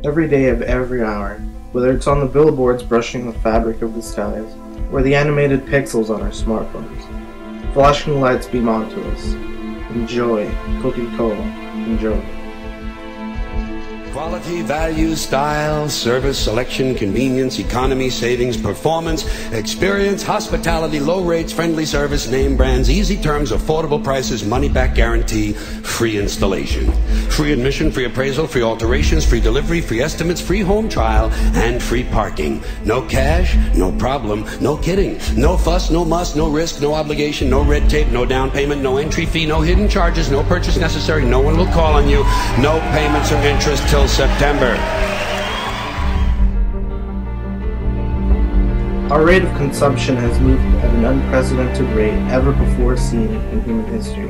every day of every hour, whether it's on the billboards brushing the fabric of the skies, or the animated pixels on our smartphones. Flashing lights beam onto us. Enjoy. Coca-Cola. Enjoy. Quality, value, style, service, selection, convenience, economy, savings, performance, experience, hospitality, low rates, friendly service, name brands, easy terms, affordable prices, money-back guarantee, free installation. Free admission, free appraisal, free alterations, free delivery, free estimates, free home trial, and free parking. No cash, no problem, no kidding. No fuss, no muss, no risk, no obligation, no red tape, no down payment, no entry fee, no hidden charges, no purchase necessary, no one will call on you, no payments or interest till September. Our rate of consumption has moved at an unprecedented rate ever before seen in human history.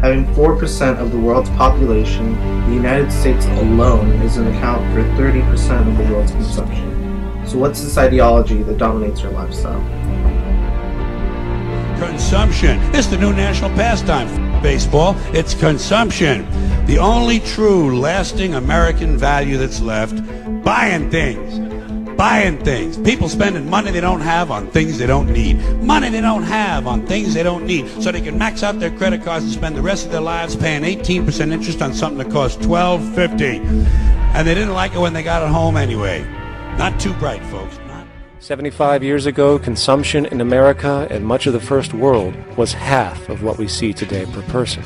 Having 4% of the world's population, the United States alone is an account for 30% of the world's consumption. So what's this ideology that dominates our lifestyle? Consumption. It's the new national pastime. Baseball. It's consumption. The only true lasting American value that's left. Buying things. Buying things. People spending money they don't have on things they don't need. Money they don't have on things they don't need. So they can max out their credit cards and spend the rest of their lives paying 18% interest on something that costs $12.50. And they didn't like it when they got it home anyway. Not too bright, folks. 75 years ago, consumption in America and much of the first world was half of what we see today per person.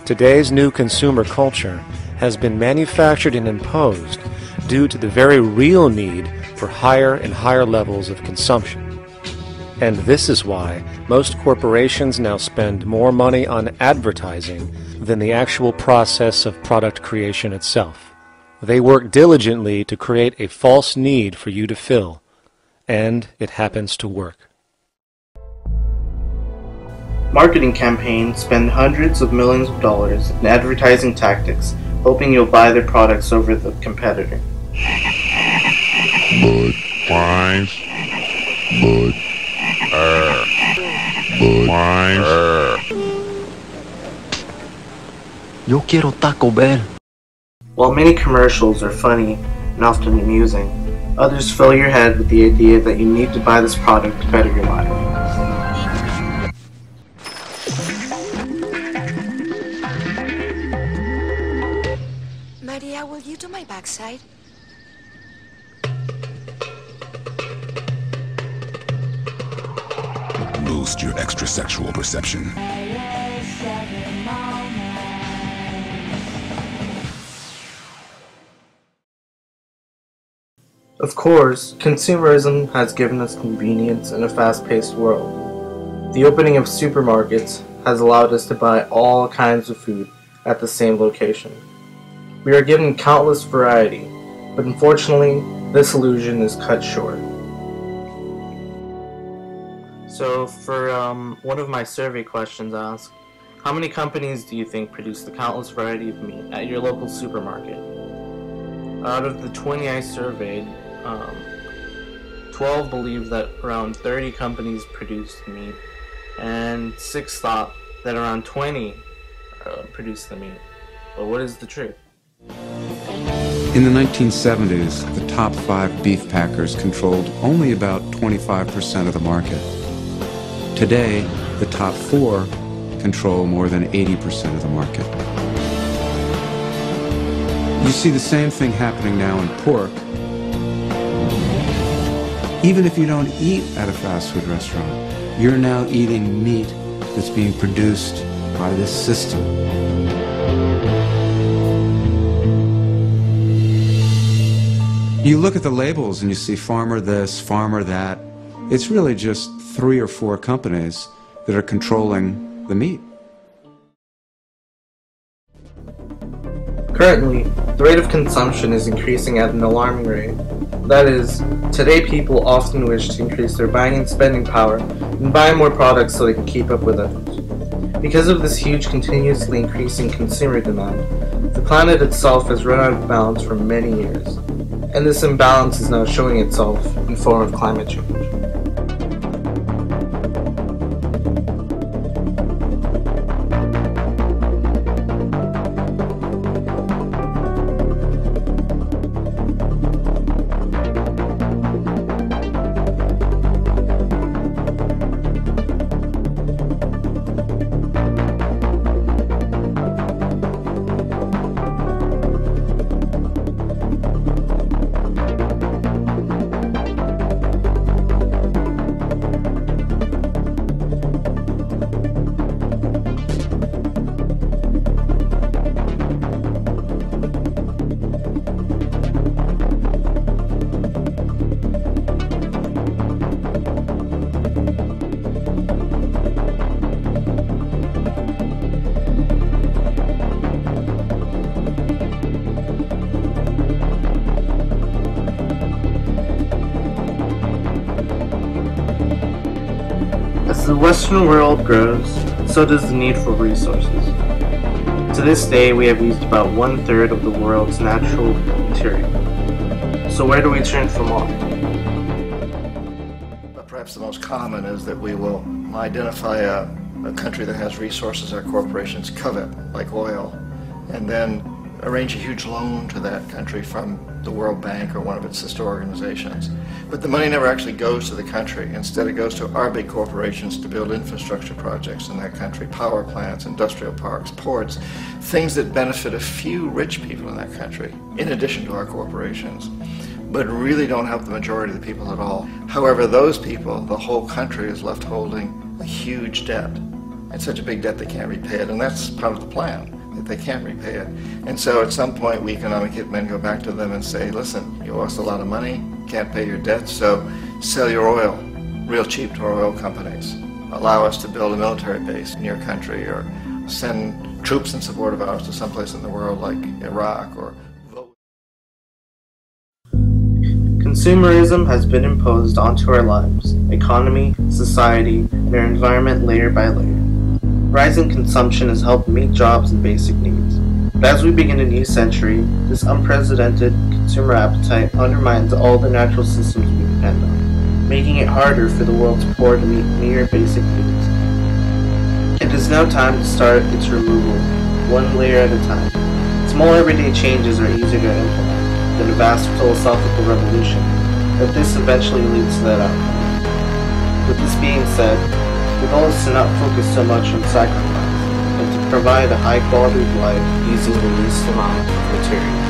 Today's new consumer culture has been manufactured and imposed due to the very real need for higher and higher levels of consumption. And this is why most corporations now spend more money on advertising than the actual process of product creation itself. They work diligently to create a false need for you to fill, and it happens to work. Marketing campaigns spend hundreds of millions of dollars in advertising tactics, hoping you'll buy their products over the competitor. Bud wines. Bud wines. Yo quiero Taco Bell. While many commercials are funny and often amusing, others fill your head with the idea that you need to buy this product to better your life. Maria, will you do my backside? Boost your extra-sexual perception. Of course, consumerism has given us convenience in a fast-paced world. The opening of supermarkets has allowed us to buy all kinds of food at the same location. We are given countless variety, but unfortunately, this illusion is cut short. So for one of my survey questions asked, how many companies do you think produce the countless variety of meat at your local supermarket? Out of the 20 I surveyed, 12 believed that around 30 companies produced meat, and 6 thought that around 20 produced the meat. But what is the truth? In the 1970s, the top 5 beef packers controlled only about 25% of the market. Today, the top 4 control more than 80% of the market. You see the same thing happening now in pork. Even if you don't eat at a fast food restaurant, you're now eating meat that's being produced by this system. You look at the labels and you see farmer this, farmer that. It's really just 3 or 4 companies that are controlling the meat. Currently, the rate of consumption is increasing at an alarming rate. That is, today people often wish to increase their buying and spending power and buy more products so they can keep up with others. Because of this huge continuously increasing consumer demand, the planet itself has run out of balance for many years, and this imbalance is now showing itself in form of climate change. the Western world grows, so does the need for resources. To this day, we have used about 1/3 of the world's natural material. So where do we turn for more? Perhaps the most common is that we will identify a country that has resources our corporations covet, like oil, and then arrange a huge loan to that country from the World Bank or one of its sister organizations. But the money never actually goes to the country. Instead, it goes to our big corporations to build infrastructure projects in that country, power plants, industrial parks, ports, things that benefit a few rich people in that country, in addition to our corporations, but really don't help the majority of the people at all. However, those people, the whole country is left holding a huge debt. It's such a big debt they can't repay it, and that's part of the plan, that they can't repay it. And so at some point, we economic hitmen go back to them and say, listen, you owe us a lot of money, can't pay your debt, so sell your oil real cheap to our oil companies. Allow us to build a military base in your country, or send troops in support of ours to someplace in the world like Iraq, or Consumerism has been imposed onto our lives, economy, society, and our environment layer by layer. Rising consumption has helped meet jobs and basic needs. But as we begin a new century, this unprecedented consumer appetite undermines all the natural systems we depend on, making it harder for the world's poor to meet mere basic needs. It is now time to start its removal, one layer at a time. Small everyday changes are easier to implement than a vast philosophical revolution, but this eventually leads to that outcome. With this being said, the goal is to not focus so much on sacrifice, but to provide a high quality of life using the least amount of material.